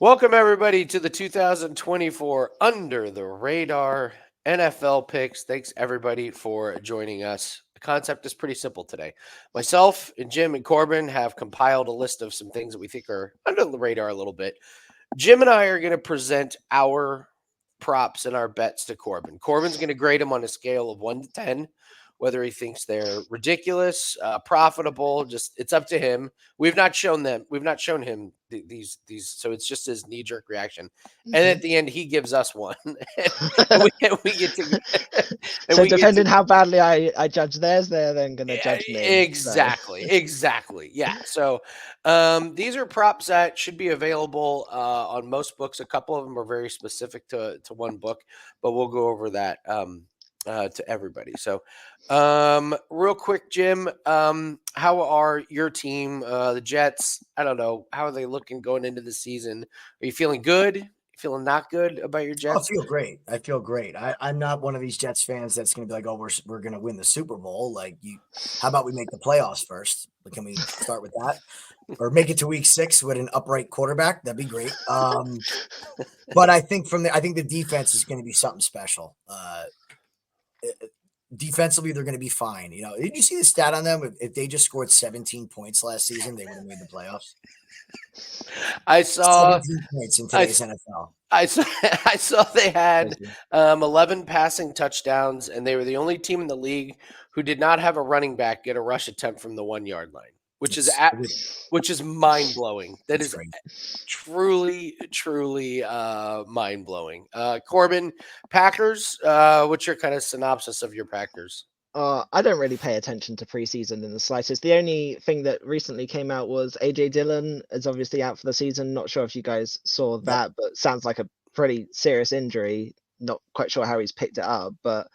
Welcome, everybody, to the 2024 Under the Radar NFL picks. Thanks, everybody, for joining us. The concept is pretty simple today. Myself and Jim and Corbin have compiled a list of some things that we think are under the radar a little bit. Jim and I are going to present our props and our bets to Corbin. Corbin's going to grade them on a scale of 1 to 10, whether he thinks they're ridiculous, profitable. Just it's up to him. We've not shown him these, so it's just his knee jerk reaction. And at the end, he gives us one, and we get to. And So we get depending to. how badly I judge theirs, they're then going to Yeah, judge me. So exactly. Yeah. So these are props that should be available on most books. A couple of them are very specific to one book, but we'll go over that to everybody. So real quick, Jim, how are your team, the Jets? I don't know. How are they looking going into the season? Are you feeling good? Feeling not good about your I Jets? feel great. I feel great. I'm not one of these Jets fans that's going to be like, oh, we're going to win the Super Bowl. Like, how about we make the playoffs first? Can we start with that, or make it to week 6 with an upright quarterback? That'd be great. But I think I think the defense is going to be something special. Defensively, they're going to be fine. Did you see the stat on them? If they just scored 17 points last season, they would have made the playoffs. I saw 17 points in I today's NFL. I saw I saw they had Crazy. 11 passing touchdowns, and they were the only team in the league who did not have a running back get a rush attempt from the 1 yard line, It's which is mind blowing. That it's is great. truly mind blowing. Corbin, Packers. What's your kind of synopsis of your Packers? I don't really pay attention to preseason in the slightest. The only thing that recently came out was AJ Dillon is obviously out for the season. Not sure if you guys saw Yep. that, but sounds like a pretty serious injury. Not quite sure how he's picked it up, but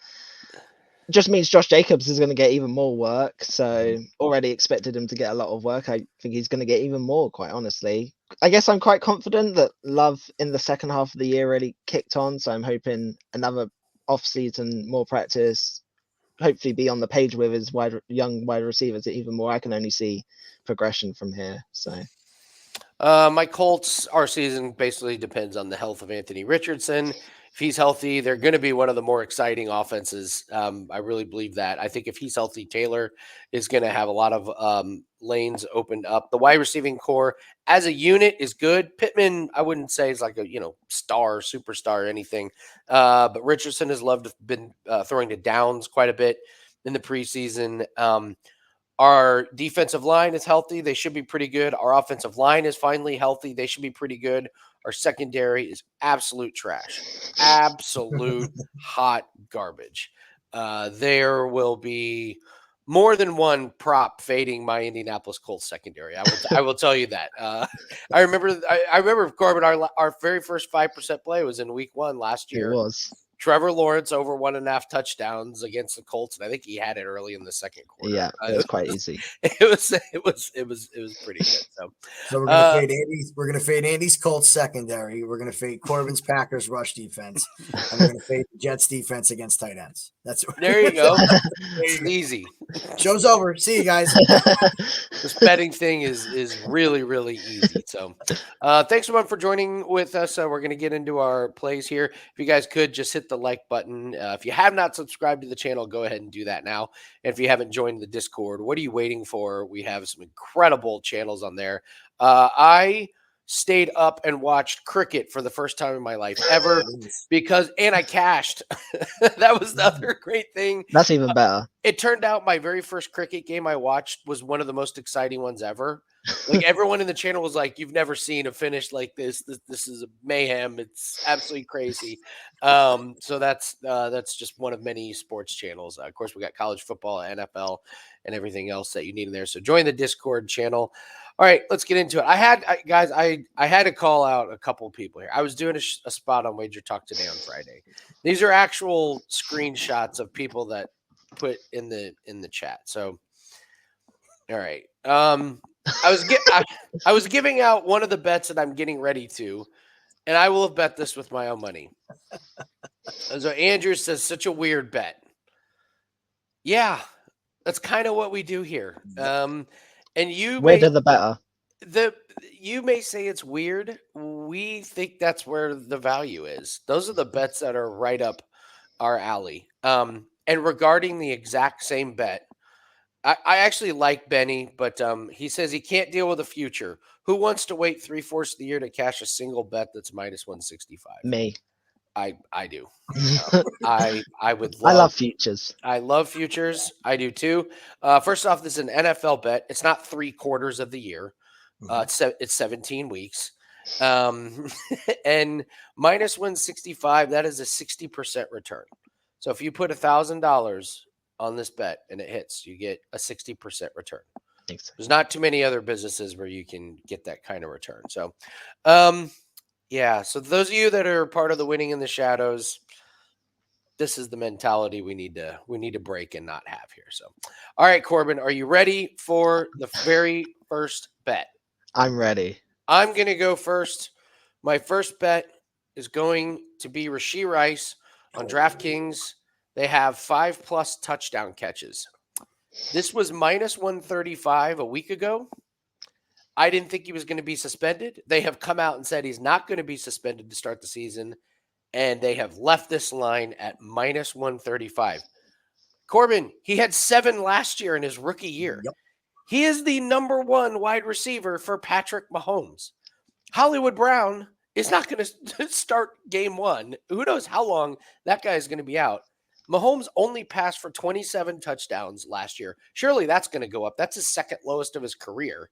just means Josh Jacobs is going to get even more work. So already expected him to get a lot of work. I think he's going to get even more, quite honestly. I guess I'm quite confident that Love in the second half of the year really kicked on. So I'm hoping another off season, more practice, hopefully be on the page with his young wide receivers even more. I can only see progression from here. So My Colts, our season basically depends on the health of Anthony Richardson. If he's healthy, they're going to be one of the more exciting offenses. I really believe that. I think if he's healthy, Taylor is going to have a lot of lanes opened up. The wide receiving core as a unit is good. Pittman, I wouldn't say is like a superstar or anything, but Richardson has been throwing to downs quite a bit in the preseason. Our defensive line is healthy. They should be pretty good. Our offensive line is finally healthy. They should be pretty good. Our secondary is absolute trash. Absolute hot garbage. There will be more than one prop fading my Indianapolis Colts secondary. I will tell you that. I remember Corbin. Our very first 5% play was in Week 1 last it year. was. Trevor Lawrence over 1.5 touchdowns against the Colts, and I think he had it early in the second quarter. Yeah, it was quite easy. It was pretty good. So we're gonna fade Andy's. We're gonna fade Andy's Colts secondary. We're gonna fade Corbin's Packers rush defense, and we're gonna fade the Jets defense against tight ends. That's There you go. There It's you go. easy. Show's over. See you guys. This betting thing is really easy. So, thanks everyone for joining with us. We're going to get into our plays here. If you guys could just hit the like button. If you have not subscribed to the channel, go ahead and do that now. And if you haven't joined the Discord, what are you waiting for? We have some incredible channels on there. I stayed up and watched cricket for the first time in my life ever and I cashed. That was the other great thing. That's even better. It turned out my very first cricket game I watched was one of the most exciting ones ever. Like everyone in the channel was like, "You've never seen a finish like this. This is a mayhem. It's absolutely crazy." So that's just one of many sports channels. Of course, we got college football, NFL, and everything else that you need in there. So join the Discord channel. All right, let's get into it. I had to call out a couple of people here. I was doing a spot on Wager Talk today on Friday. These are actual screenshots of people that put in the chat. So, all right. I was giving out one of the bets that I'm getting ready to, and I will have bet this with my own money. So Andrew says, "Such a weird bet." Yeah, that's kind of what we do here. And Weirder the better. you may say it's weird. we think that's where the value is. Those are the bets that are right up our alley. And regarding the exact same bet, I actually like Benny, but he says he can't deal with the future. Who wants to wait 3/4 of the year to cash a single bet that's minus 165? Me. I do. I would I love. love futures. I love futures. I do too. First off, this is an NFL bet. It's not 3/4 of the year. It's 17 weeks. And minus 165, that is a 60% return. So if you put $1,000 on this bet and it hits, you get a 60% return. There's not too many other businesses where you can get that kind of return. So, yeah. So those of you that are part of the winning in the shadows, this is the mentality we need to break and not have here. So, all right, Corbin, are you ready for the very first bet? I'm ready. I'm going to go first. My first bet is going to be Rashee Rice on DraftKings. They have 5+ touchdown catches. This was minus 135 a week ago. I didn't think he was going to be suspended. They have come out and said he's not going to be suspended to start the season, and they have left this line at minus 135. Corbin, he had 7 last year in his rookie year. Yep. He is the number 1 wide receiver for Patrick Mahomes. Hollywood Brown is not going to start game 1. Who knows how long that guy is going to be out. Mahomes only passed for 27 touchdowns last year. Surely that's going to go up. That's his second lowest of his career.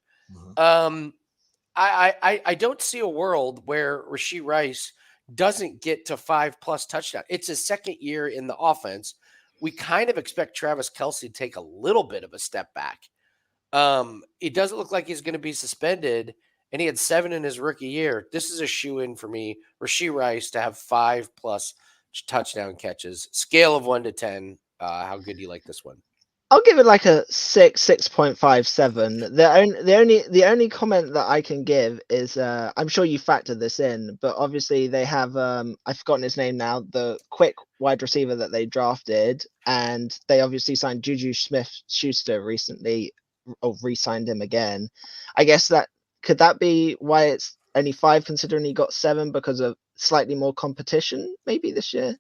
I don't see a world where Rashee Rice doesn't get to 5+ touchdowns. It's his second year in the offense. We kind of expect Travis Kelce to take a little bit of a step back. It doesn't look like he's going to be suspended, and he had 7 in his rookie year. This is a shoe-in for me. Rashee Rice to have 5+ touchdown catches. Scale of 1 to 10. How good do you like this one? I'll give it like a 6.57. The only comment that I can give is I'm sure you factored this in, but obviously they have I've forgotten his name now, the quick wide receiver that they drafted, and they obviously signed Juju Smith-Schuster recently, or re-signed him again. I guess that could that be why it's only 5, considering he got 7 because of slightly more competition maybe this year?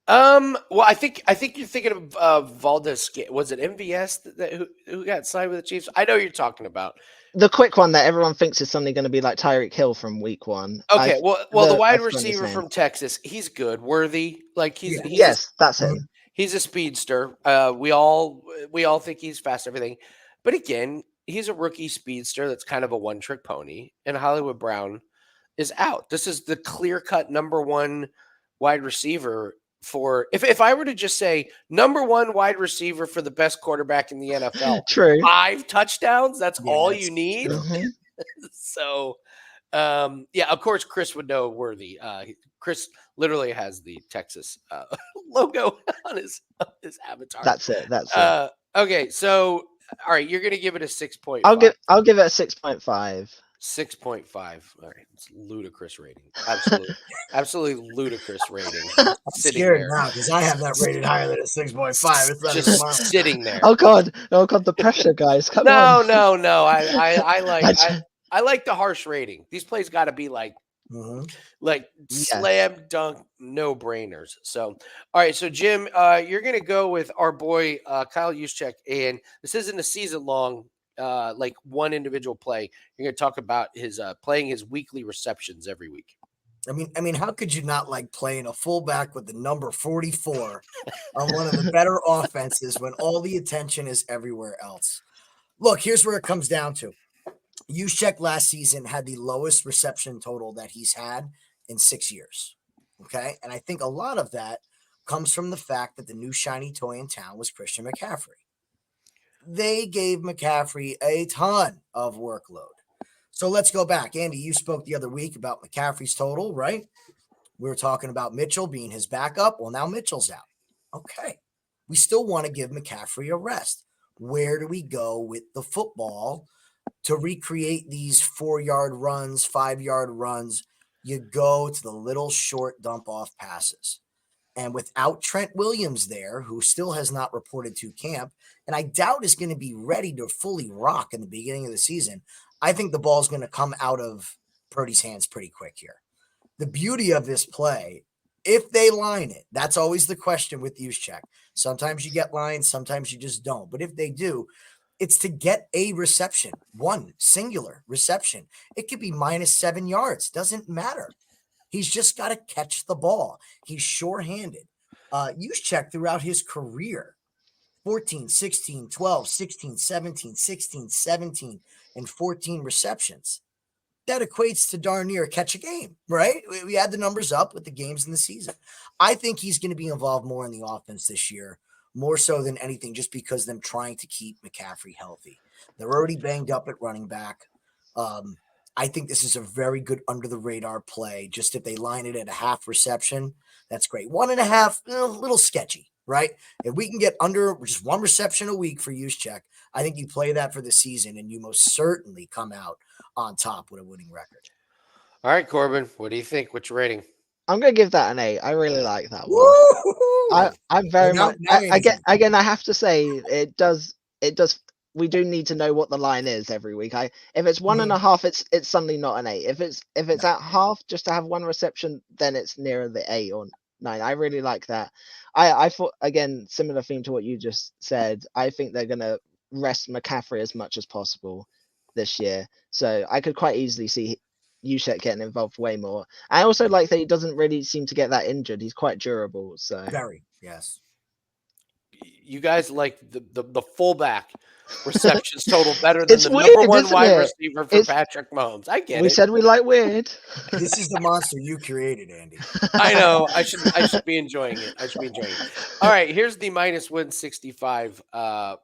Well, I think you're thinking of Valdez. Was it MVS who got signed with the Chiefs? I know you're talking about the quick one that everyone thinks is suddenly going to be like Tyreek Hill from week 1. Okay, well, the wide receiver from Texas, he's good, Worthy. Like yes, that's him. He's a speedster. We all think he's fast, everything, but again, he's a rookie speedster that's kind of a one-trick pony. And Hollywood Brown is out. This is the clear-cut number 1 wide receiver. For if I were to just say number 1 wide receiver for the best quarterback in the NFL, True, 5 touchdowns, that's all you need. So, yeah, of course, Chris would know Worthy. Chris literally has the Texas logo on his avatar. That's it. Okay, so all right, you're gonna give it a 6.5. I'll give it a 6.5. 6.5. All right, it's ludicrous rating. Absolutely ludicrous rating. I'm scared now because I have that rated higher than a 6.5. It's just sitting there. Oh god, the pressure, guys. Come on. No. I like the harsh rating. These plays got to be like slam dunk, no brainers. So, all right. So, Jim, you're gonna go with our boy Kyle Juszczyk, and this isn't a season long. Like one individual play. You're going to talk about his playing his weekly receptions every week. I mean, how could you not like playing a fullback with the number 44 on one of the better offenses when all the attention is everywhere else? Look, here's where it comes down to. Juszczyk last season had the lowest reception total that he's had in 6 years. Okay. And I think a lot of that comes from the fact that the new shiny toy in town was Christian McCaffrey. They gave McCaffrey a ton of workload. So let's go back. Andy, you spoke the other week about McCaffrey's total, right? We were talking about Mitchell being his backup. Well, now Mitchell's out. Okay. We still want to give McCaffrey a rest. Where do we go with the football to recreate these 4-yard runs, 5-yard runs? You go to the little short dump off passes. And without Trent Williams there, who still has not reported to camp, and I doubt is going to be ready to fully rock in the beginning of the season, I think the ball is going to come out of Purdy's hands pretty quick here. The beauty of this play, if they line it, that's always the question with Juszczyk. Sometimes you get lines, sometimes you just don't. But if they do, it's to get a reception, one singular reception. It could be -7 yards, doesn't matter. He's just got to catch the ball. He's sure-handed. Juszczyk throughout his career, 14, 16, 12, 16, 17, 16, 17, and 14 receptions. That equates to darn near catch a game, right? We had the numbers up with the games in the season. I think he's going to be involved more in the offense this year, more so than anything, just because of them trying to keep McCaffrey healthy. They're already banged up at running back. I think this is a very good under the radar play. Just if they line it at a half reception, that's great. 1.5, a little sketchy, right? If we can get under just one reception a week for Juszczyk, I think you play that for the season and you most certainly come out on top with a winning record. All right, Corbin, what do you think? What's your rating? I'm gonna give that an 8. I really like that one. I'm very much. Again, I have to say it does. We do need to know what the line is every week. If it's 1.5, it's suddenly not an 8. If it's at half, just to have one reception, then it's nearer the 8 or 9. I really like that. I thought, again, similar theme to what you just said. I think they're gonna rest McCaffrey as much as possible this year. So I could quite easily see Juszczyk getting involved way more. I also like that he doesn't really seem to get that injured. He's quite durable. So very, yes. You guys like the fullback receptions total better than the number one wide receiver for Patrick Mahomes. I get it. We said we like weird. This is the monster you created, Andy. I know. I should be enjoying it. All right, here's the -165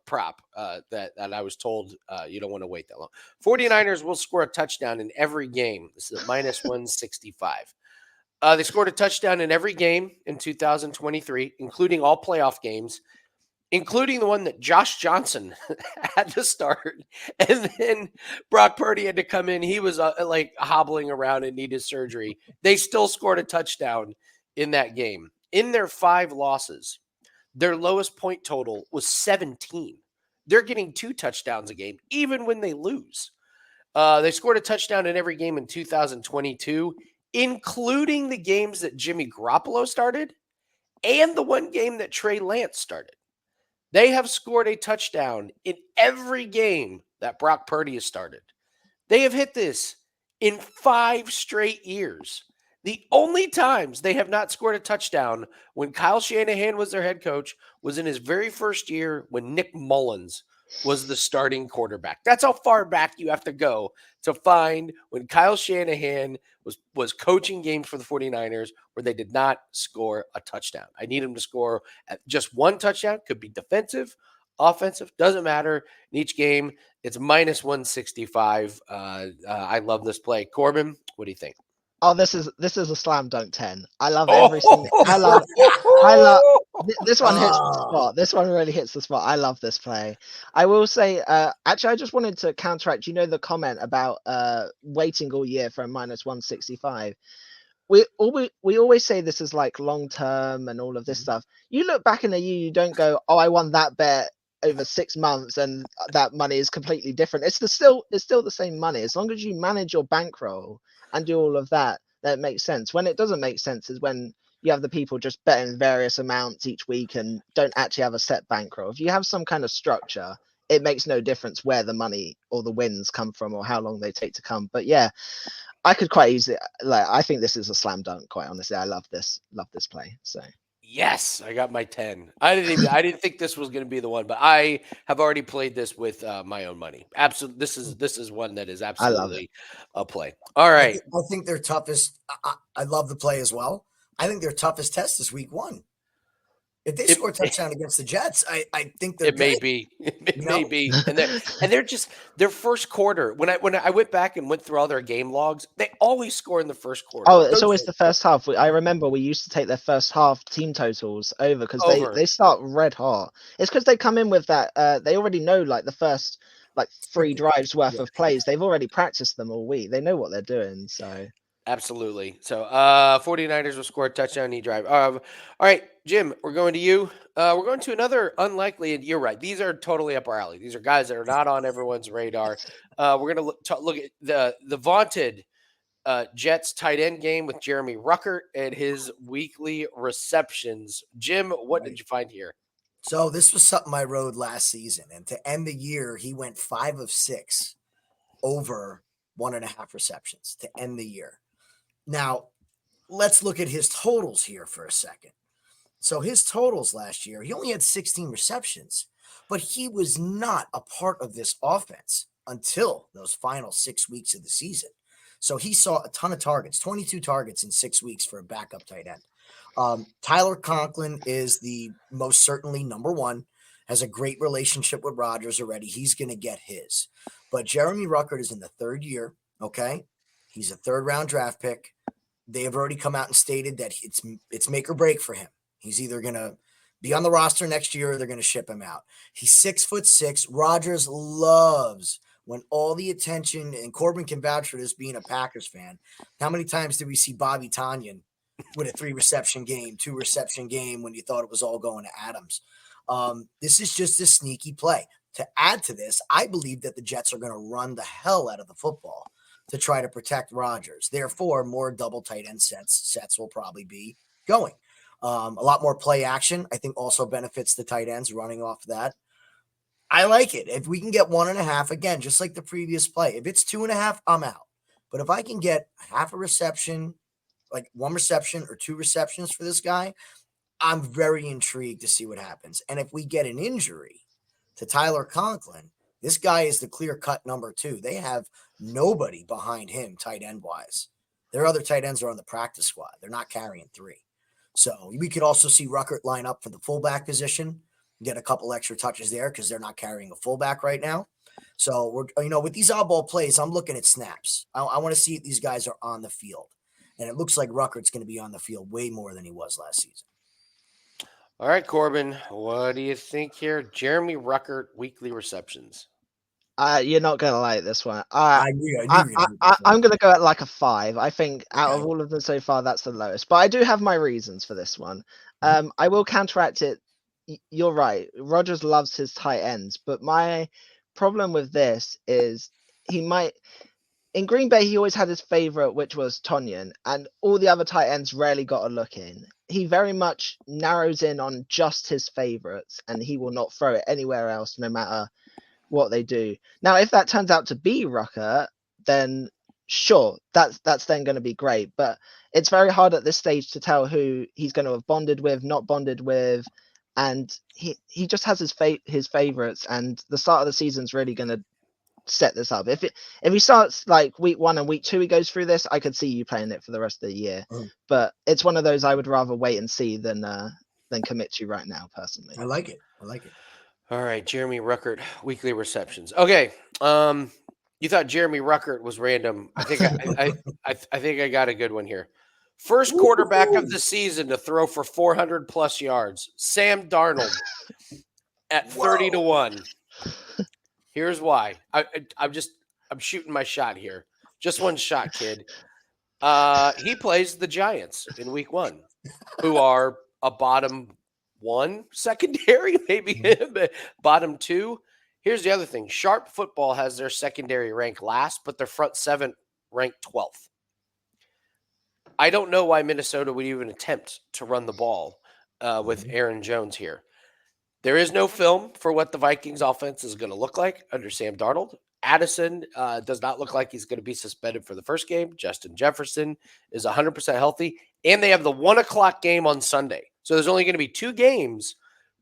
prop that I was told you don't want to wait that long. 49ers will score a touchdown in every game. This is a -165. They scored a touchdown in every game in 2023, including all playoff games, including the one that Josh Johnson had to start. And then Brock Purdy had to come in. He was like hobbling around and needed surgery. They still scored a touchdown in that game. In their 5 losses, their lowest point total was 17. They're getting 2 touchdowns a game, even when they lose. They scored a touchdown in every game in 2022, including the games that Jimmy Garoppolo started and the one game that Trey Lance started. They have scored a touchdown in every game that Brock Purdy has started. They have hit this in 5 straight years. The only times they have not scored a touchdown when Kyle Shanahan was their head coach was in his very first year when Nick Mullins was the starting quarterback. That's how far back you have to go to find when Kyle Shanahan was coaching games for the 49ers where they did not score a touchdown. I need him to score at just one touchdown. Could be defensive, offensive, doesn't matter. In each game, it's -165. I love this play. Corbin, what do you think? Oh, this is a slam dunk 10. I love every single. I love. This one hits the spot. This one really hits the spot. I love this play. I will say, actually, I just wanted to counteract. The comment about waiting all year for a -165. We always say this is like long term and all of this stuff. You look back in a year, you don't go, "Oh, I won that bet over 6 months, and that money is completely different." It's still the same money as long as you manage your bankroll and do all of that. That makes sense. When it doesn't make sense is when you have the people just betting various amounts each week and don't actually have a set bankroll. If you have some kind of structure, it makes no difference where the money or the wins come from or how long they take to come. But yeah, I could quite easily I think this is a slam dunk. Quite honestly, I love this play. So yes, I got my 10. I didn't think this was going to be the one, but I have already played this with my own money. Absolutely, this is one that is absolutely a play. All right, I think their toughest. I love the play as well. I think their toughest test is week 1. If they score a touchdown against the Jets, I think they're it may be. It may be. And they're just their first quarter. When I went back and went through all their game logs, they always score in the first quarter. Oh, it's always the first half. I remember we used to take their first half team totals over because they start red hot. It's because they come in with that. They already know like the first 3 drives worth of plays. They've already practiced them all week. They know what they're doing. So. Absolutely. So 49ers will score a touchdown each drive. All right, Jim, we're going to you. We're going to another unlikely, and you're right. These are totally up our alley. These are guys that are not on everyone's radar. We're going to look at the vaunted Jets tight end game with Jeremy Ruckert and his weekly receptions. Jim, what did you find here? So this was something I rode last season, and to end the year, he went 5 of 6 over 1.5 receptions to end the year. Now, let's look at his totals here for a second. So his totals last year, he only had 16 receptions, but he was not a part of this offense until those final 6 weeks of the season. So he saw a ton of targets, 22 targets in 6 weeks for a backup tight end. Tyler Conklin is the most certainly number one, has a great relationship with Rodgers already. He's going to get his. But Jeremy Ruckert is in the 3rd year, okay? He's a 3rd-round draft pick. They have already come out and stated that it's make or break for him. He's either going to be on the roster next year or they're going to ship him out. He's 6'6". Rodgers loves when all the attention, and Corbin can vouch for this being a Packers fan. How many times did we see Bobby Tonyan with a 3-reception game, 2-reception game when you thought it was all going to Adams? This is just a sneaky play. To add to this, I believe that the Jets are going to run the hell out of the football to try to protect Rodgers. Therefore, more double tight end sets will probably be going. A lot more play action, I think, also benefits the tight ends running off that. I like it. If we can get 1.5, again, just like the previous play, if it's 2.5, I'm out. But if I can get half a reception, like 1 reception or 2 receptions for this guy, I'm very intrigued to see what happens. And if we get an injury to Tyler Conklin, this guy is the clear-cut number 2. They have nobody behind him tight end-wise. Their other tight ends are on the practice squad. They're not carrying 3. So we could also see Ruckert line up for the fullback position, get a couple extra touches there because they're not carrying a fullback right now. So we're, with these oddball plays, I'm looking at snaps. I want to see if these guys are on the field. And it looks like Ruckert's going to be on the field way more than he was last season. All right, Corbin, what do you think here? Jeremy Ruckert, weekly receptions. You're not gonna like this one. I knew you were going to do this one. I'm gonna go at like a 5. I think out of all of them so far, that's the lowest. But I do have my reasons for this one. I will counteract it. You're right. Rodgers loves his tight ends, but my problem with this is in Green Bay, he always had his favorite, which was Tonyan, and all the other tight ends rarely got a look in. He very much narrows in on just his favorites, and he will not throw it anywhere else, no matter what they do. Now, if that turns out to be Rucker, then sure, that's then going to be great. But it's very hard at this stage to tell who he's going to have bonded with, not bonded with, and he just has his favorites. And the start of the season's really going to set this up. If he starts like week 1 and week 2, he goes through this, I could see you playing it for the rest of the year. But it's one of those I would rather wait and see than commit to right now, personally. I like it. All right, Jeremy Ruckert, weekly receptions. Okay, you thought Jeremy Ruckert was random. I think I think I got a good one here. First quarterback of the season to throw for 400 plus yards, Sam Darnold at 30 to 1. Here's why. I'm shooting my shot here. Just one shot, kid. He plays the Giants in week 1, who are a bottom 1 secondary, maybe bottom 2. Here's the other thing. Sharp Football has their secondary rank last, but their front 7 ranked 12th. I don't know why Minnesota would even attempt to run the ball with Aaron Jones here. There is no film for what the Vikings offense is going to look like under Sam Darnold. Addison does not look like he's going to be suspended for the first game. Justin Jefferson is 100% healthy. And they have the 1 o'clock game on Sunday. So there's only going to be 2 games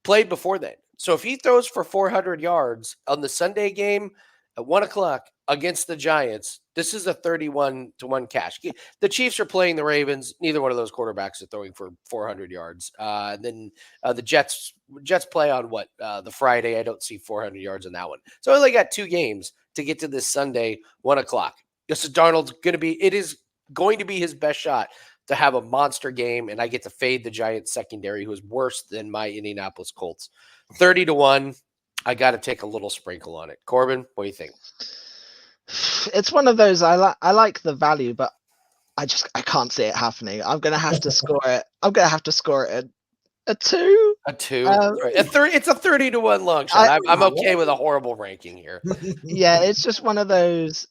played before then. So if he throws for 400 yards on the Sunday game at 1 o'clock against the Giants, this is a 31 to 1 cash. The Chiefs are playing the Ravens. Neither one of those quarterbacks are throwing for 400 yards. Then the Jets play on what? The Friday. I don't see 400 yards in that one. So I only got 2 games to get to this Sunday, 1 o'clock. So Darnold's it is going to be his best shot to have a monster game, and I get to fade the Giants secondary, who is worse than my Indianapolis Colts. 30 to 1. I got to take a little sprinkle on it. Corbin, what do you think? It's one of those I like the value, but I can't see it happening. I'm gonna have to score it. I'm gonna have to score it a 2. A 2. Right. It's a 30 to 1 long shot. I'm okay with a horrible ranking here. Yeah, it's just one of those.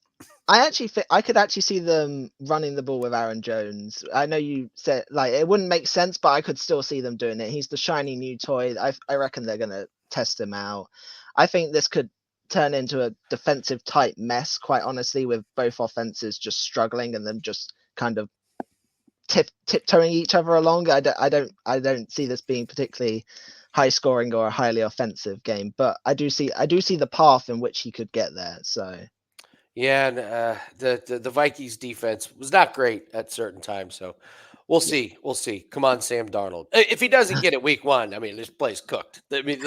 I actually think I could actually see them running the ball with Aaron Jones. I know you said like it wouldn't make sense, but I could still see them doing it. He's the shiny new toy. I reckon they're gonna test him out. I think this could turn into a defensive type mess, quite honestly, with both offenses just struggling and them just kind of tiptoeing each other along. I don't see this being particularly high scoring or a highly offensive game, but I do see the path in which he could get there. So Yeah, and the Vikings defense was not great at certain times, so we'll yeah. see. We'll see. Come on, Sam Darnold. If he doesn't get it week one, I mean, this play's cooked. I mean,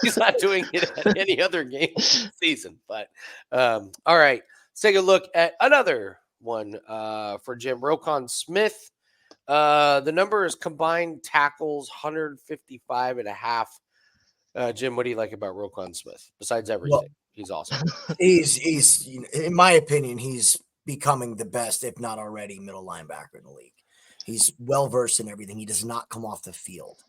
he's not doing it at any other game this season. But all right, let's take a look at another one for Jim Rokon Smith. The number is combined tackles 155 and a half. Jim, what do you like about Rokon Smith besides everything? Well, He's awesome. he's in my opinion, he's becoming the best, if not already, middle linebacker in the league. He's well versed in everything. He does not come off the field.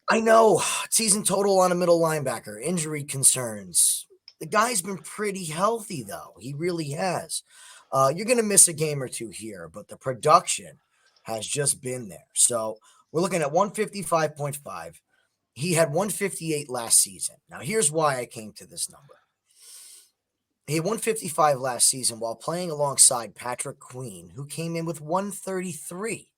I know season total on a middle linebacker, injury concerns. The guy's been pretty healthy though. He really has. You're going to miss a game or two here, but the production has just been there. So we're looking at 155.5. He had 158 last season. Now, here's why I came to this number. He had 155 last season while playing alongside Patrick Queen, who came in with 133.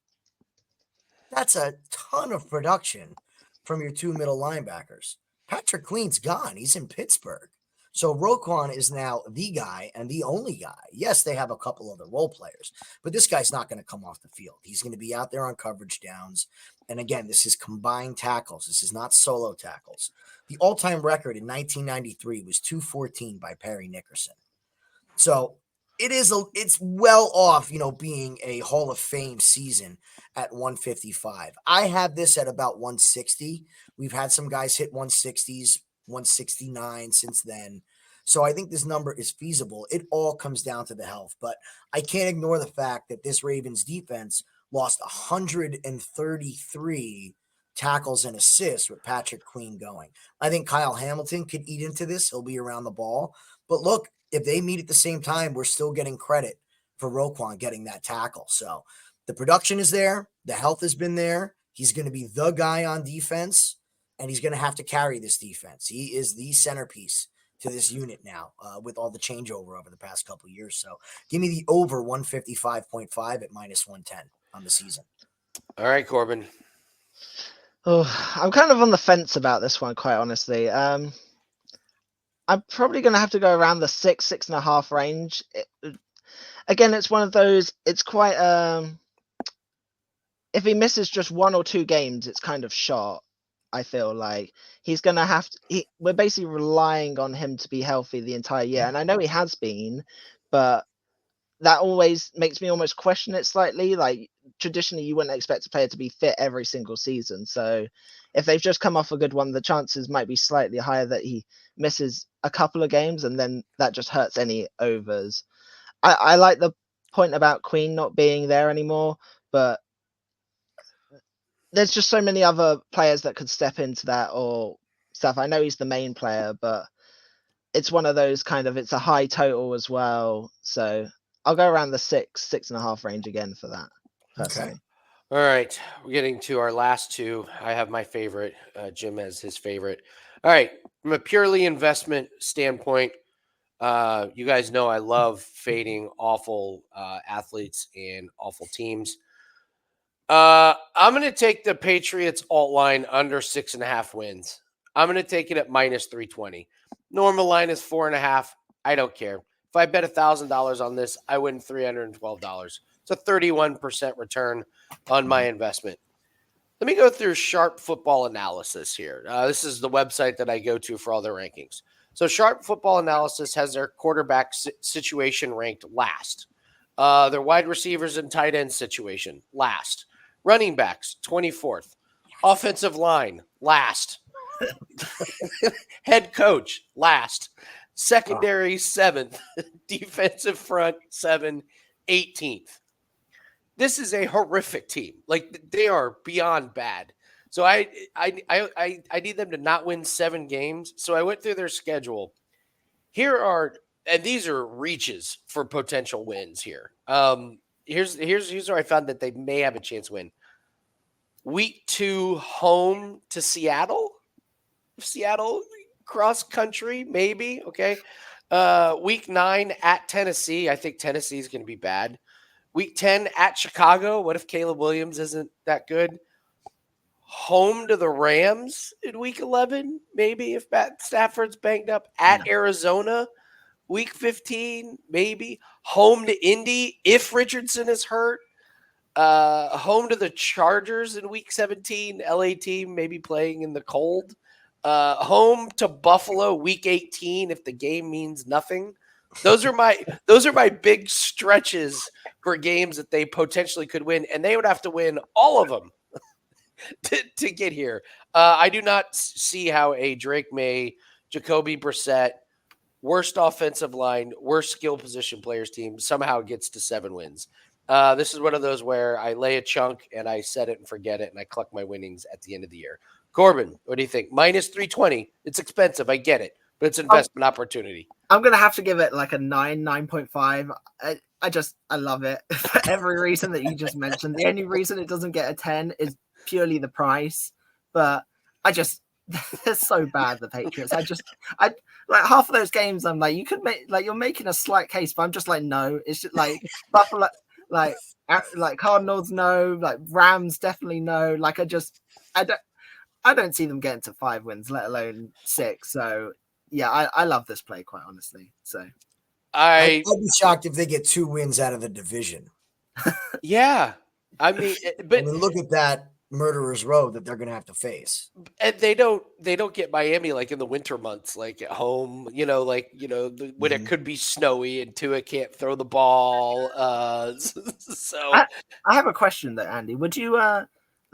That's a ton of production from your two middle linebackers. Patrick Queen's gone. He's in Pittsburgh. So Roquan is now the guy and the only guy. Yes, they have a couple other role players, but this guy's not going to come off the field. He's going to be out there on coverage downs. And again, this is combined tackles. This is not solo tackles. The all-time record in 1993 was 214 by Perry Nickerson. So it's well off, being a Hall of Fame season at 155. I have this at about 160. We've had some guys hit 160s, 169 since then. So I think this number is feasible. It all comes down to the health, but I can't ignore the fact that this Ravens defense lost 133 tackles and assists with Patrick Queen going. I think Kyle Hamilton could eat into this. He'll be around the ball. But look, if they meet at the same time, we're still getting credit for Roquan getting that tackle. So the production is there. The health has been there. He's going to be the guy on defense, and he's going to have to carry this defense. He is the centerpiece to this unit now with all the changeover over the past couple of years. So give me the over 155.5 at minus 110 on the season. All right, Corbin. Oh, I'm kind of on the fence about this one, quite honestly. I'm probably going to have to go around the 6.5 range. Again, it's one of those. It's quite. If he misses just one or two games, it's kind of short. I feel like he's going to have to. We're basically relying on him to be healthy the entire year, and I know he has been, but that always makes me almost question it slightly. Like traditionally, you wouldn't expect a player to be fit every single season. So if they've just come off a good one, the chances might be slightly higher that he misses a couple of games, and then that just hurts any overs. I like the point about Queen not being there anymore, but there's just so many other players that could step into that or stuff. I know he's the main player, but it's one of those kind of, it's a high total as well. So I'll go around the 6.5 range again for that, personally. Okay. All right, we're getting to our last two. I have my favorite. Jim has his favorite. All right, from a purely investment standpoint, you guys know I love fading awful athletes and awful teams. I'm going to take the Patriots alt line under 6.5 wins. I'm going to take it at minus 320. Normal line is 4.5. I don't care. If I bet $1,000 on this, I win $312. It's a 31% return on my investment. Let me go through Sharp Football Analysis here. This is the website that I go to for all their rankings. So Sharp Football Analysis has their quarterback situation ranked last. Their wide receivers and tight end situation last. Running backs 24th. Offensive line last. Head coach last. Secondary 7th. Defensive front 7, 18th. This is a horrific team. Like, they are beyond bad. So I need them to not win 7 games. So I went through their schedule. Here are and these are reaches for potential wins here. Here's where I found that they may have a chance to win. Week 2 home to Seattle. Seattle cross country, maybe. Okay. Week 9 at Tennessee. I think Tennessee is going to be bad. Week 10 at Chicago. What if Caleb Williams isn't that good? Home to the Rams in week 11, maybe if Matt Stafford's banged up. At Arizona, week 15, maybe. Home to Indy if Richardson is hurt. Home to the Chargers in week 17. LA team maybe playing in the cold. Home to Buffalo week 18 if the game means nothing. Those are my big stretches for games that they potentially could win, and they would have to win all of them to get here. I do not see how a Drake May, Jacoby Brissett, worst offensive line, worst skill position players team somehow gets to 7 wins. This is one of those where I lay a chunk and I set it and forget it, and I collect my winnings at the end of the year. Corbin, what do you think? Minus 320. It's expensive. I get it, but it's investment opportunity. I'm going to have to give it like a 9.5. I love it for every reason that you just mentioned. The only reason it doesn't get a 10 is purely the price, but they're so bad, the Patriots. I like half of those games. I'm like, you could make, like, you're making a slight case, but I'm just like, no, it's just like Buffalo, like Cardinals, no, like Rams, definitely no. Like, I don't see them getting to 5 wins, let alone 6. So yeah, I love this play, quite honestly. So I'd be shocked if they get 2 wins out of the division. Yeah, I mean, but look at that murderer's row that they're going to have to face. And they don't get Miami like in the winter months, like at home, when it could be snowy and Tua can't throw the ball. So I have a question though, Andy. Would you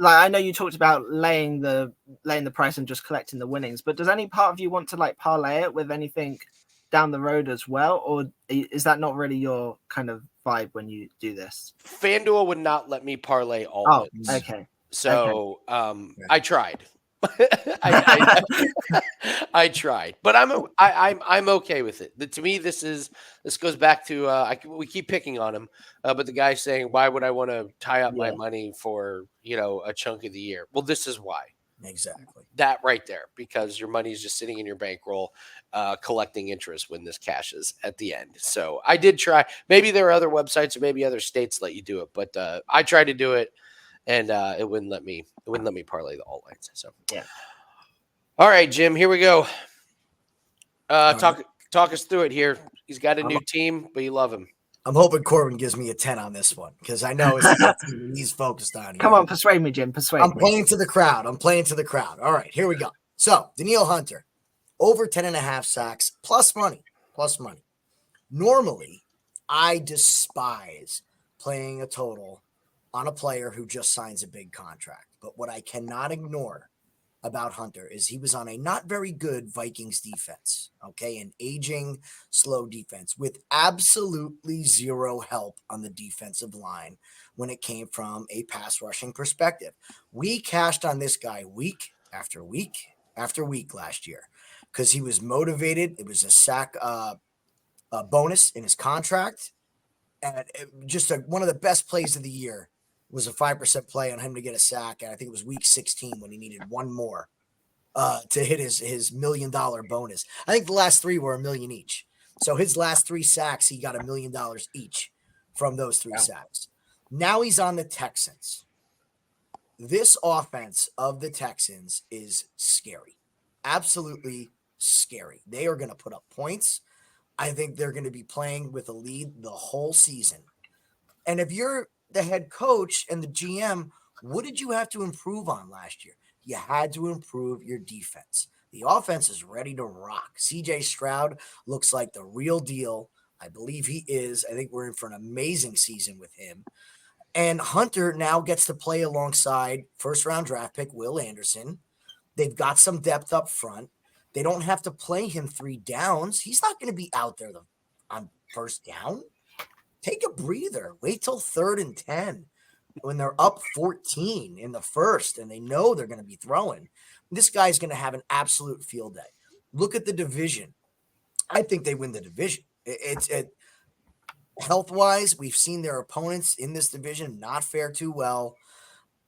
I know you talked about laying the price and just collecting the winnings, but does any part of you want to like parlay it with anything down the road as well, or is that not really your kind of vibe when you do this? FanDuel would not let me parlay all wins. Okay. So I tried. I tried, but I'm okay with it. To me, this goes back to we keep picking on him, but the guy's saying, why would I want to tie up my money for a chunk of the year? Well, this is why. Exactly. That right there, because your money is just sitting in your bankroll, collecting interest when this cashes at the end. So I did try. Maybe there are other websites or maybe other states let you do it, but I tried to do it. And it wouldn't let me parlay the all lines. So yeah. All right, Jim, here we go. Talk us through it here. He's got a new team, but you love him. I'm hoping Corbin gives me a 10 on this one because I know it's the team he's focused on. Come on, persuade me, Jim. Persuade me. I'm playing to the crowd. All right, here we go. So, Danielle Hunter, over 10.5 sacks, plus money. Normally, I despise playing a total on a player who just signs a big contract. But what I cannot ignore about Hunter is he was on a not very good Vikings defense, okay? An aging, slow defense with absolutely zero help on the defensive line when it came from a pass rushing perspective. We cashed on this guy week after week after week last year because he was motivated. It was a sack bonus in his contract. And just one of the best plays of the year was a 5% play on him to get a sack. And I think it was week 16 when he needed one more to hit his $1 million bonus. I think the last 3 were $1 million each. So his last 3 sacks, he got $1 million each from those 3 sacks. Now he's on the Texans. This offense of the Texans is scary. Absolutely scary. They are going to put up points. I think they're going to be playing with a lead the whole season. And if you're the head coach and the GM, what did you have to improve on last year? You had to improve your defense. The offense is ready to rock. CJ Stroud looks like the real deal. I believe he is. I think we're in for an amazing season with him. And Hunter now gets to play alongside first-round draft pick Will Anderson. They've got some depth up front. They don't have to play him 3 downs. He's not going to be out there on first down. Take a breather. Wait till 3rd and 10 when they're up 14 in the first and they know they're going to be throwing. This guy's going to have an absolute field day. Look at the division. I think they win the division. It's health-wise, we've seen their opponents in this division not fare too well.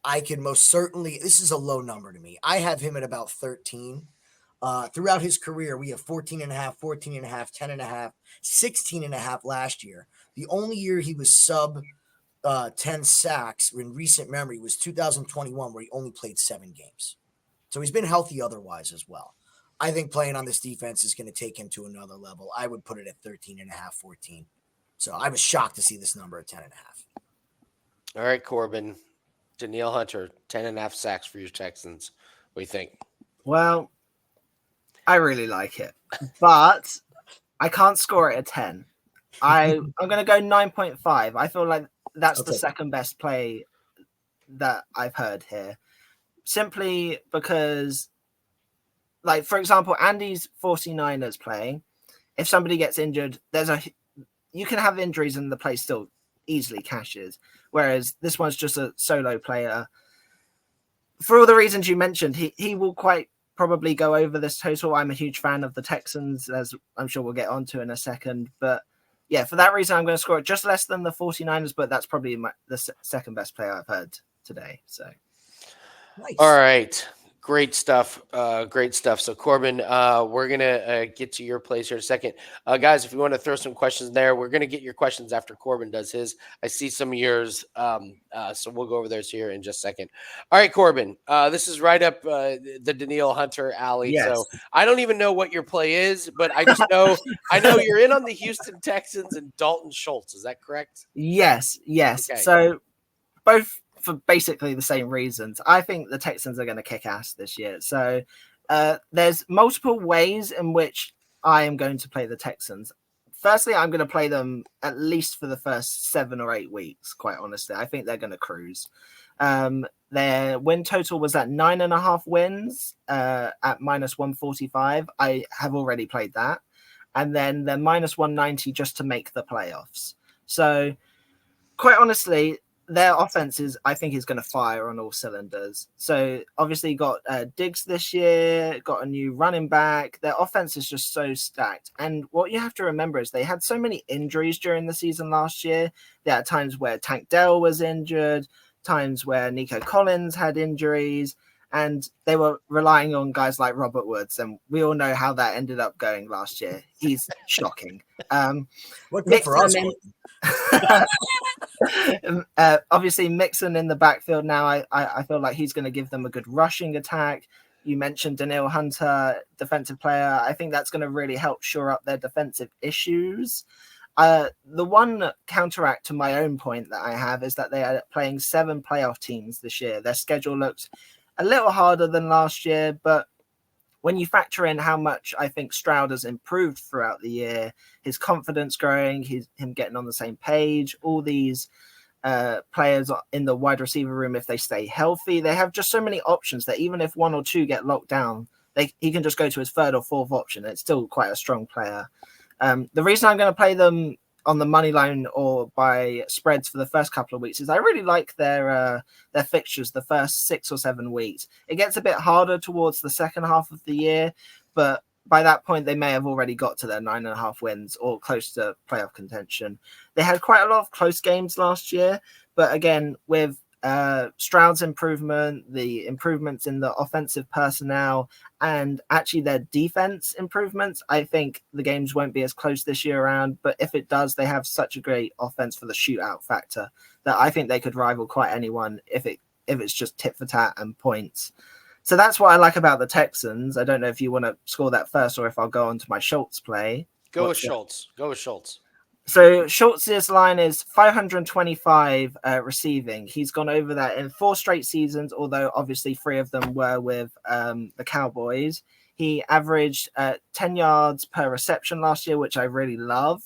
I can most certainly, this is a low number to me. I have him at about 13. Throughout his career, we have 14 and a half, 14 and a half, 10 and a half, 16 and a half last year. The only year he was sub 10 sacks in recent memory was 2021, where he only played 7 games. So he's been healthy otherwise as well. I think playing on this defense is going to take him to another level. I would put it at 13 and a half, 14. So I was shocked to see this number at 10 and a half. All right, Corbin. Danielle Hunter, 10.5 sacks for your Texans. What do you think? Well, I really like it, but I can't score it a 10. I'm going to go 9.5. I feel like that's the second best play that I've heard here. Simply because, like, for example, Andy's 49ers playing. If somebody gets injured, you can have injuries and the play still easily cashes. Whereas this one's just a solo player. For all the reasons you mentioned, he will quite probably go over this total. I'm a huge fan of the Texans, as I'm sure we'll get onto in a second. But yeah, for that reason, I'm going to score it just less than the 49ers, but that's probably the second best player I've heard today. So, nice. All right. Great stuff. Great stuff. So, Corbin, we're going to get to your place here in a second. Guys, if you want to throw some questions there, we're going to get your questions after Corbin does his. I see some of yours. So we'll go over those here in just a second. All right, Corbin, this is right up the Danielle Hunter alley. yes. So I don't even know what your play is, but I just know I know you're in on the Houston Texans and Dalton Schultz. Is that correct? Yes. Okay. So both for basically the same reasons. I think the Texans are going to kick ass this year. So there's multiple ways in which I am going to play the Texans. Firstly, I'm going to play them at least for the first 7 or 8 weeks, quite honestly. I think they're going to cruise. Their win total was at 9.5 wins at minus 145. I have already played that. And then they're minus 190 just to make the playoffs. So quite honestly, their offense I think, is going to fire on all cylinders. So obviously got Diggs this year, got a new running back. Their offense is just so stacked. And what you have to remember is they had so many injuries during the season last year. There are times where Tank Dell was injured, times where Nico Collins had injuries, and they were relying on guys like Robert Woods. And we all know how that ended up going last year. He's shocking. What good for us? Obviously Mixon in the backfield now. I feel like he's going to give them a good rushing attack. You mentioned Danielle Hunter, defensive player. I think that's going to really help shore up their defensive issues. The one counteract to my own point that I have is that they are playing 7 playoff teams this year. Their schedule looks a little harder than last year, but when you factor in how much I think Stroud has improved throughout the year, his confidence growing, him getting on the same page, all these players in the wide receiver room, if they stay healthy, they have just so many options that even if 1 or 2 get locked down, he can just go to his 3rd or 4th option. It's still quite a strong player. The reason I'm going to play them on the money line or by spreads for the first couple of weeks is I really like their fixtures the first 6 or 7 weeks. It gets a bit harder towards the second half of the year, but by that point they may have already got to their 9.5 wins or close to playoff contention. They had quite a lot of close games last year, but again, with Stroud's improvement, the improvements in the offensive personnel, and actually their defense improvements, I think the games won't be as close this year around. But if it does, they have such a great offense for the shootout factor that I think they could rival quite anyone if it's just tit for tat and points. So that's what I like about the Texans. I don't know if you want to score that first or if I'll go on to my Schultz play. Go with Schultz. So Schultz's line is 525 receiving. He's gone over that in 4 straight seasons, although obviously 3 of them were with the Cowboys. He averaged 10 yards per reception last year, which I really love.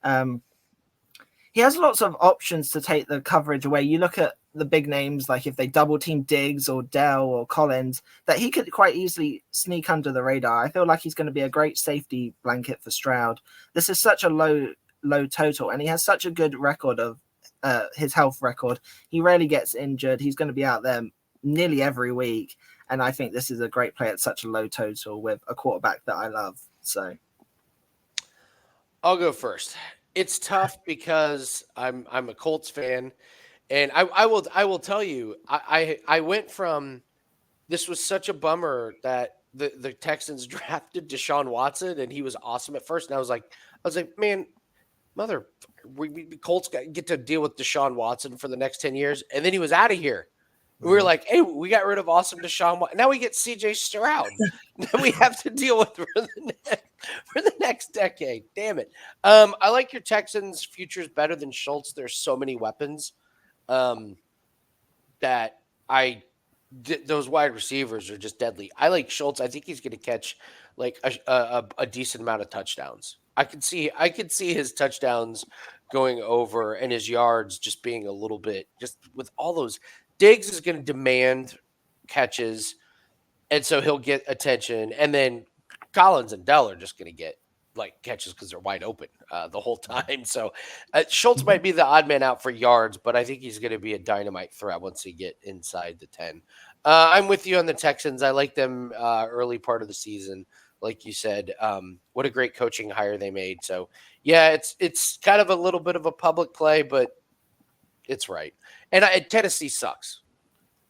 He has lots of options to take the coverage away. You look at the big names, like if they double team Diggs or Dell or Collins, that he could quite easily sneak under the radar. I feel like he's going to be a great safety blanket for Stroud. This is such a low total, and he has such a good record of his health record. He rarely gets injured. He's going to be out there nearly every week, and I think this is a great play at such a low total with a quarterback that I love. So I'll go first. It's tough because I'm a Colts fan, and I will tell you I went from this was such a bummer that the Texans drafted Deshaun Watson and he was awesome at first, and I was like, man, mother, we Colts get to deal with Deshaun Watson for the next 10 years, and then he was out of here. We were Mhm. like, hey, we got rid of awesome Deshaun Watson. Now we get CJ Stroud. Now we have to deal with for the next decade. Damn it. I like your Texans' futures better than Schultz. There's so many weapons um, that those wide receivers are just deadly. I like Schultz. I think he's going to catch like a decent amount of touchdowns. I could see his touchdowns going over and his yards just being a little bit just with all those. Diggs is going to demand catches, and so he'll get attention. And then Collins and Dell are just going to get like catches because they're wide open the whole time. So Schultz might be the odd man out for yards, but I think he's going to be a dynamite threat once he get inside the 10. I'm with you on the Texans. I like them early part of the season. Like you said, what a great coaching hire they made. So yeah, it's kind of a little bit of a public play, but it's right. And Tennessee sucks.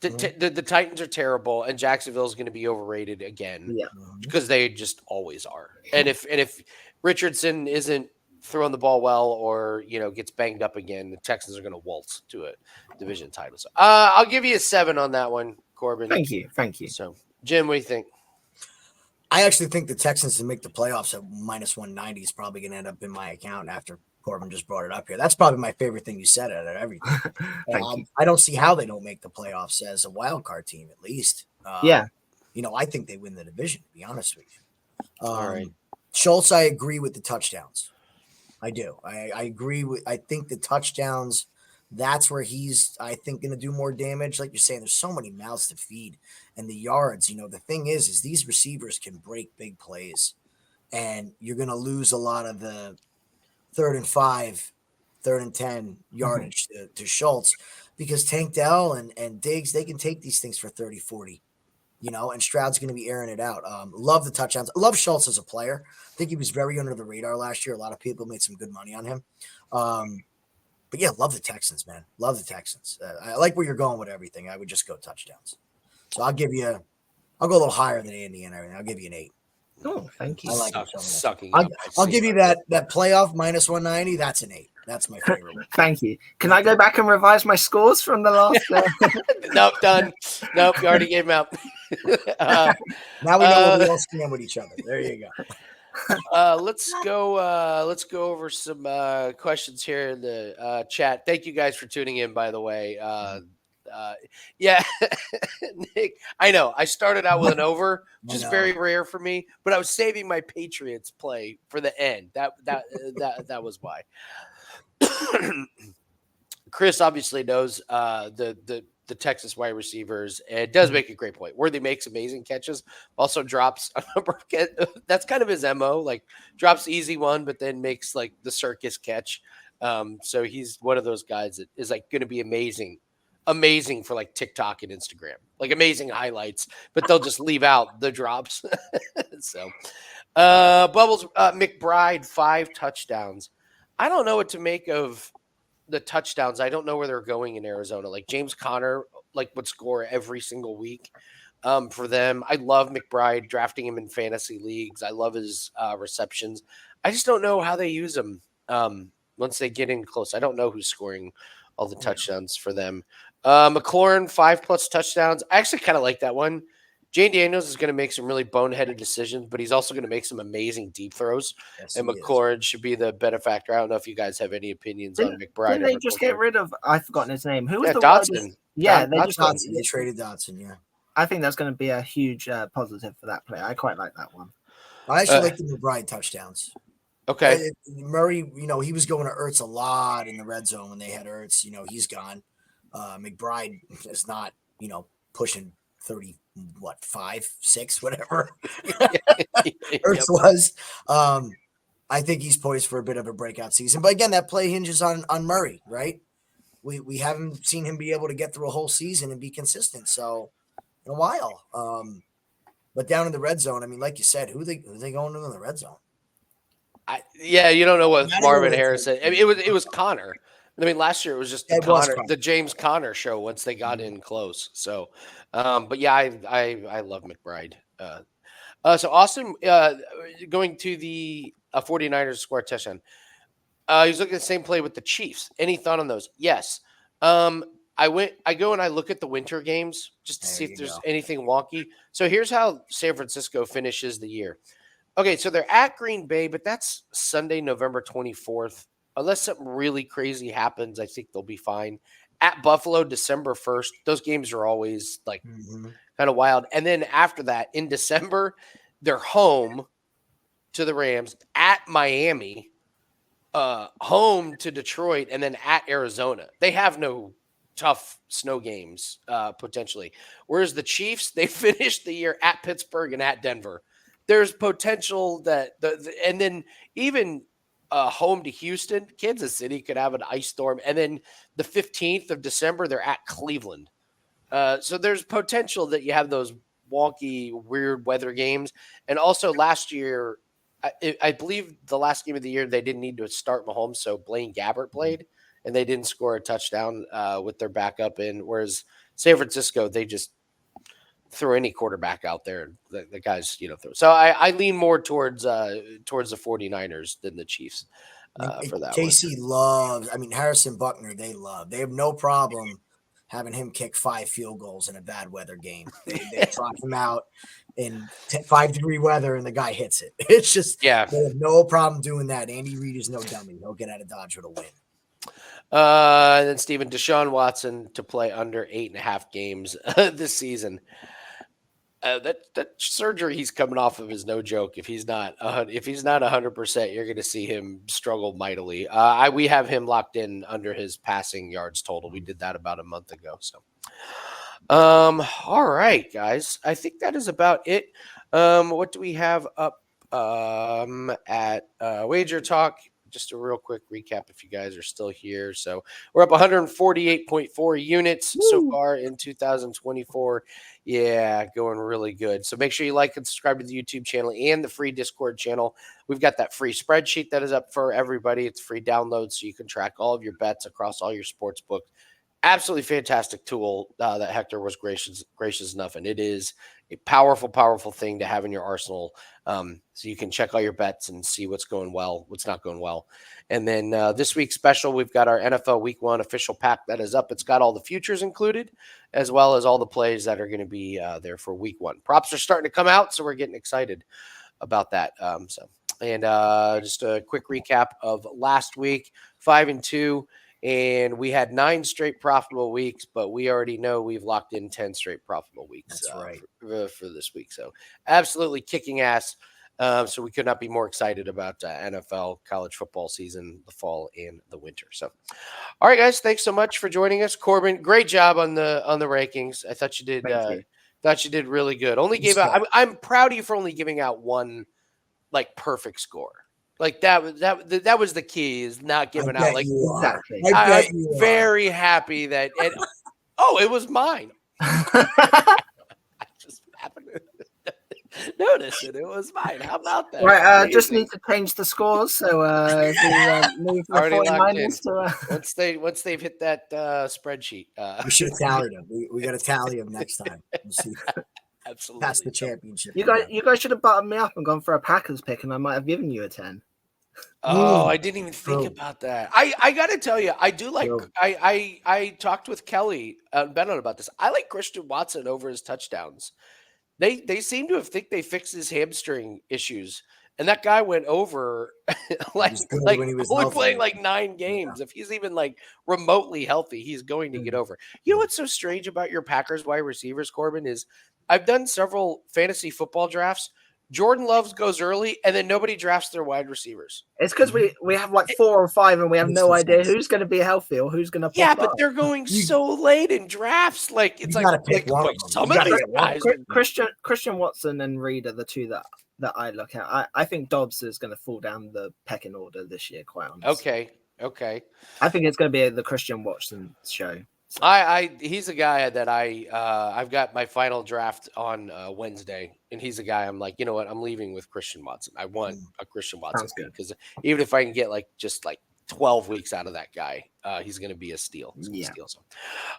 The Titans are terrible, and Jacksonville is going to be overrated again Yeah. because they just always are. And if Richardson isn't throwing the ball well or gets banged up again, the Texans are going to waltz to a division title. So I'll give you a 7 on that one, Corbin. Thank you. So Jim, what do you think? I actually think the Texans to make the playoffs at minus 190 is probably going to end up in my account after Corbin just brought it up here. That's probably my favorite thing you said out of everything. Thank you. I don't see how they don't make the playoffs as a wild card team, at least. Yeah. I think they win the division, to be honest with you. All right. Schultz, I agree with the touchdowns. I do. I agree with. I think the touchdowns. That's where he's, I think, going to do more damage. Like you're saying, there's so many mouths to feed, and the yards. The thing is these receivers can break big plays, and you're going to lose a lot of the 3rd and 5, 3rd and 10 yardage to Schultz because Tank Dell and Diggs, they can take these things for 30, 40. And Stroud's going to be airing it out. Love the touchdowns. Love Schultz as a player. I think he was very under the radar last year. A lot of people made some good money on him. But yeah, love the Texans, man. Love the Texans. I like where you're going with everything. I would just go touchdowns. So I'll go a little higher than Andy and everything. I'll give you an 8. Oh, thank you. I like it so Sucking much. up. I'll give you that playoff minus 190. That's an 8. That's my favorite one. Thank you. Can I go back and revise my scores from the last? Nope, done. Nope, you already gave them out. Now we know we all stand with each other. There you go. Let's go over some questions here in the chat. Thank you guys for tuning in, by the way. Yeah, Nick, I know I started out with an over, which is very rare for me, but I was saving my Patriots play for the end. That was why. Chris obviously knows the Texas wide receivers. It does make a great point. Worthy makes amazing catches, also drops a number of that's kind of his MO, like drops the easy one, but then makes like the circus catch. So he's one of those guys that is like going to be amazing for like TikTok and Instagram, like amazing highlights, but they'll just leave out the drops. So Bubbles McBride 5 touchdowns. I don't know what to make of the touchdowns. I don't know where they're going in Arizona. Like James Conner, like would score every single week for them. I love McBride, drafting him in fantasy leagues. I love his receptions. I just don't know how they use him once they get in close. I don't know who's scoring all the touchdowns for them. McLaurin 5+ touchdowns. I actually kind of like that one. Jane Daniels is going to make some really boneheaded decisions, but he's also going to make some amazing deep throws. Yes, and McLaurin should be the benefactor. I don't know if you guys have any opinions on McBride. Didn't they just get rid of? I've forgotten his name. Who was the Dotson? widest? Yeah, they just got. Dotson. They traded Dotson. Yeah, I think that's going to be a huge positive for that player. I quite like that one. I actually like the McBride touchdowns. Okay, Murray, he was going to Ertz a lot in the red zone when they had Ertz. He's gone. McBride is not, pushing 30, 5, 6, whatever Ertz was. I think he's poised for a bit of a breakout season. But again, that play hinges on Murray, right? We haven't seen him be able to get through a whole season and be consistent. So in a while. But down in the red zone, I mean, like you said, who they going to in the red zone? You don't know what Not Marvin even Harrison. I mean, it was Connor. I mean, last year it was just It was Connor. the James Conner show once they got in close. So, but yeah, I love McBride. So Austin, going to the 49ers score a touchdown. He's looking at the same play with the Chiefs. Any thought on those? Yes. I go and I look at the winter games just to There see if you there's go. anything wonky. So here's how San Francisco finishes the year. Okay, so they're at Green Bay, but that's Sunday, November 24th. Unless something really crazy happens, I think they'll be fine. At Buffalo, December 1st. Those games are always like Mhm. kind of wild. And then after that, in December, they're home to the Rams, at Miami, home to Detroit, and then at Arizona. They have no tough snow games potentially. Whereas the Chiefs, they finished the year at Pittsburgh and at Denver. There's potential that and then even home to Houston, Kansas City could have an ice storm, and then the 15th of December they're at Cleveland. So there's potential that you have those wonky, weird weather games. And also last year, I believe the last game of the year they didn't need to start Mahomes, so Blaine Gabbert played, and they didn't score a touchdown with their backup in. Whereas San Francisco, they just throw any quarterback out there. The guys, throw. So I lean more towards the 49ers than the Chiefs for that one. KC loves. I mean, Harrison Buckner. They have no problem having him kick 5 field goals in a bad weather game. They try him out in 5-degree weather, and the guy hits it. It's just Yeah. they have no problem doing that. Andy Reid is no dummy. He'll get out of Dodge with a win. And then Steven, Deshaun Watson to play under 8.5 games this season. That surgery he's coming off of is no joke. If he's not 100%, you're going to see him struggle mightily. We have him locked in under his passing yards total. We did that about a month ago. So, all right, guys, I think that is about it. What do we have up at Wager Talk? Just a real quick recap if you guys are still here. So we're up 148.4 units so far in 2024. Yeah, going really good. So make sure you like and subscribe to the YouTube channel and the free Discord channel. We've got that free spreadsheet that is up for everybody. It's free download so you can track all of your bets across all your sports books. Absolutely fantastic tool that Hector was gracious enough, and it is a powerful thing to have in your arsenal, so you can check all your bets and see what's going well, what's not going well. And then this week's special, we've got our NFL Week 1 official pack that is up. It's got all the futures included, as well as all the plays that are going to be there for Week 1. Props are starting to come out, so we're getting excited about that. Just a quick recap of last week: 5-2. And we had 9 straight profitable weeks, but we already know we've locked in 10 straight profitable weeks. That's right. For this week. So absolutely kicking ass. So we could not be more excited about NFL college football season, the fall and the winter. So, all right, guys, thanks so much for joining us. Corbin, great job on the rankings. I thought you did. Thought you did really good. Only gave out. I'm proud of you for only giving out one like perfect score. Like that was the key, is not giving out like exactly. I'm very happy that it was mine. I just happened to notice it. It was mine. How about that? Right, just need to change the scores. So move the already locked in. 49ers to Once they've hit that spreadsheet. We should tally them. We got to tally them next time. We'll see. Absolutely. Pass the championship. You guys should have buttoned me up and gone for a Packers pick, and I might have given you a 10. Oh, I didn't even think about that. I got to tell you, I do like. I talked with Kelly Bennett about this. I like Christian Watson over his touchdowns. They seem to think they fixed his hamstring issues, and that guy went over like when he was only healthy. playing like 9 games. Yeah. If he's even like remotely healthy, he's going to get over. You know what's so strange about your Packers wide receivers, Corbin, is I've done several fantasy football drafts. Jordan Love goes early, and then nobody drafts their wide receivers. It's because we have like 4 or 5, and we have no idea who's going to be healthy or who's going to. Yeah, but they're going so late in drafts. Like it's like some of these guys. Christian Watson and Reed are the two that I look at. I think Dobbs is going to fall down the pecking order this year. Quite honestly. Okay. I think it's going to be the Christian Watson show. So, He's a guy that I've got my final draft on Wednesday, and he's a guy I'm like, you know what, I'm leaving with Christian Watson. I want a Christian Watson Sounds good. because even if I can get just 12 weeks out of that guy, he's going to be a steal. He's gonna Yeah. steal some.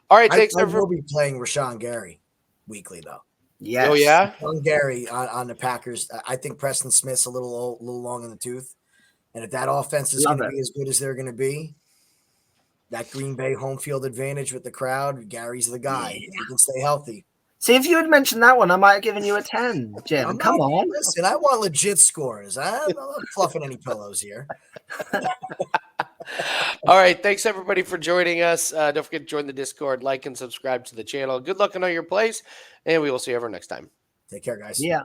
All right, I thanks will everyone. be playing Rashawn Gary weekly though. yes. Oh yeah, Rashawn Gary on the Packers. I think Preston Smith's a little long in the tooth, and if that offense is Love going to it. be as good as they're going to be, that Green Bay home field advantage with the crowd, Gary's the guy. If he can stay healthy. See, if you had mentioned that one, I might have given you a 10, Jim. Come on. Listen, I want legit scores. I'm not fluffing any pillows here. All right, thanks everybody for joining us. Don't forget to join the Discord, like and subscribe to the channel. Good luck on all your plays, and we will see you ever next time. Take care, guys. Yeah.